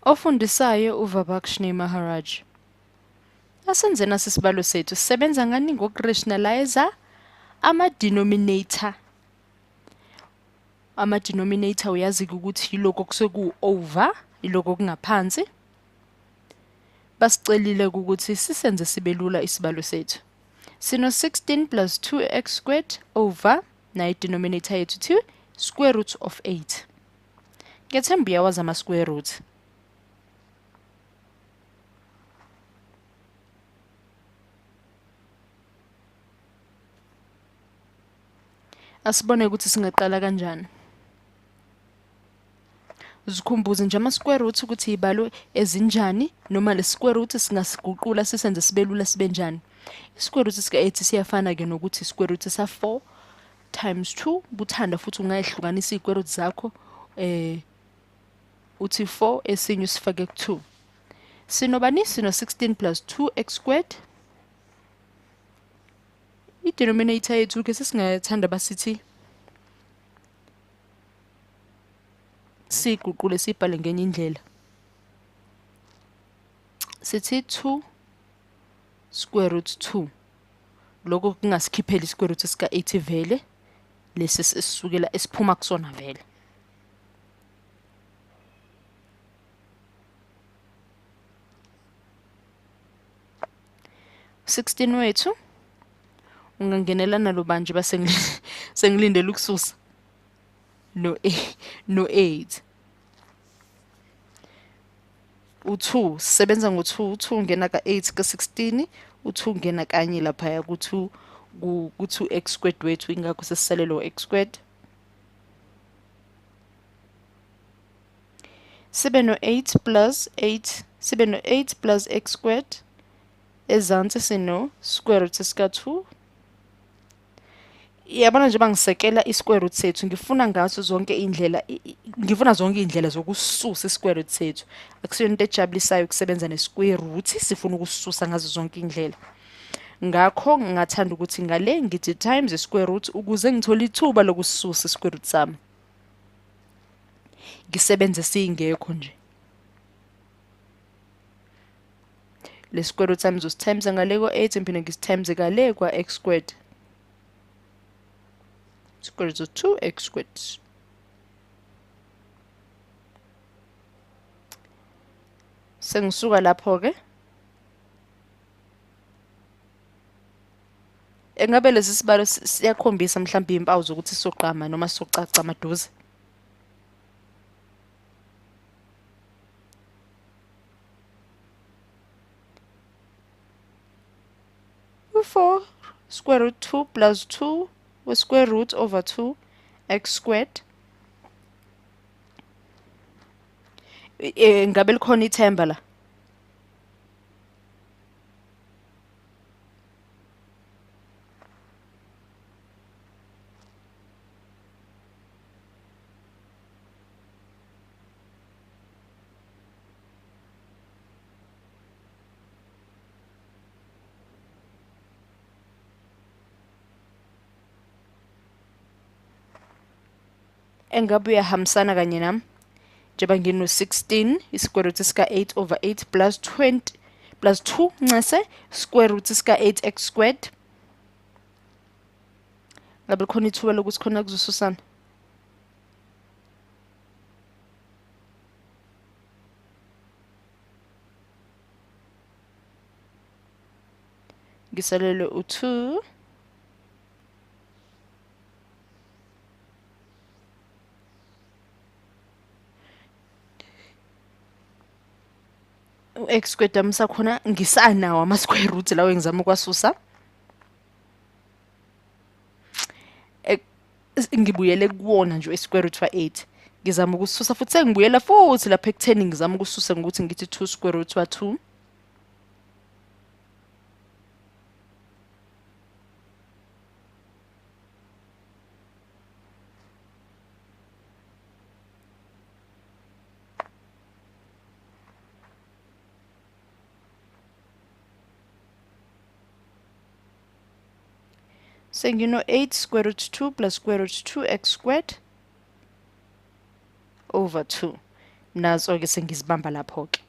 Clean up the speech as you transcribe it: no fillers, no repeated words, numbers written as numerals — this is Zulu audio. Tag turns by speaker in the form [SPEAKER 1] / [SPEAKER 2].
[SPEAKER 1] Ofundisayo uVibhakshni Maharaj. Asenze nasi isibalo sethu sisebenza ngani ngoku-rationalize ama-denominator. Ama-denominator uyazi-ke ukuthi yilokho okusuke ku-over, yilokho okungaphansi. Basicelile-ke ukuthi sisenze sibe lula isibalo sethu. Sino 16 plus 2x squared over, nayo i-denominator yethu 2, square root of 8. Ngiyethemba uyawazi ama-square root. Asibone ukuthi singaqala kanjani. Uzikhumbuze nje ama-square root ukuthi yibalo ezinjani noma le square root singasiguqula sisenze sibe lula sibe njani. I-square root sika-8 siyafana-ke nokuthi i-square root sa-4 times 2 buthanda futhi ungayihlukanisa iy'square root zakho uthi 4 esinye usifake ku-2. Sinobani? Sino 16 plus 2x squared. I-denominator yethu-ke sesingathanda basithi siyiguqule siyibhale ngenye indlela. Sithi 2 square root 2. Lokho kungasikhiphela i-square root sika-8 vele. Lesi esisukela esiphuma kusona vele. U-16 wethu ungangenela nalo banje base sengilindele ukususa no 8. U2 sisebenza ngo2, u2 ungena ka8 ka16, u2 ungena kanye lapha ku2 ku2x squared wethu ingakho sesisalelo x squared. Sibe no8 plus 8, sibe no8 plus x squared. Ezansi sino square root sika2. Yabona nje bangisekela i-square root sethu ngifuna ngaso zonke indlela ngifuna zonke indlela zokususa i-square root sethu. Akusiyo into ejabulisayo ukusebenza ne-square root, sifuna ukususa ngazo zonke indlela. Ngakho ngingathanda ukuthi ngale ngithi times i-square root ukuze ngithole ithuba lokususa i-square root sami. Ngisebenze singekho nje. Le square root sami times ngale ko8 ngiphinde ngisi-times ngale kwa-x squared. Square root of 2x squared. Sengisuka lapho-ke. Engabe lesi sibalo siyakhombisa mhlawumbe impawu zokuthi soqama noma socaca maduze. U4 square root 2 plus 2 we square root over 2 x squared. Ngabe likhona ithemba la? Engabe uyahambisana kanye nami? Njengoba ngino 16 i-square root sika8 over 8 plus 20 plus 2 ncase square root sika8x squared. Ngabe likhona ithuba lokuthi khona kuzosusana? Ngisalele u2 u-x squared ami sakhona ngisanawo ama-square root lawo engizama ukwasusa. Ngibuyele kuwona nje i-square root wa8. Ngizama ukususa futhi sengibuyela futhi lapha ekutheni ngizama ukususa ngokuthi ngithi 2 square root wa2. Sengino 8 square root 2 plus square root 2x squared over 2. naso-ke sengizibamba lapho-ke.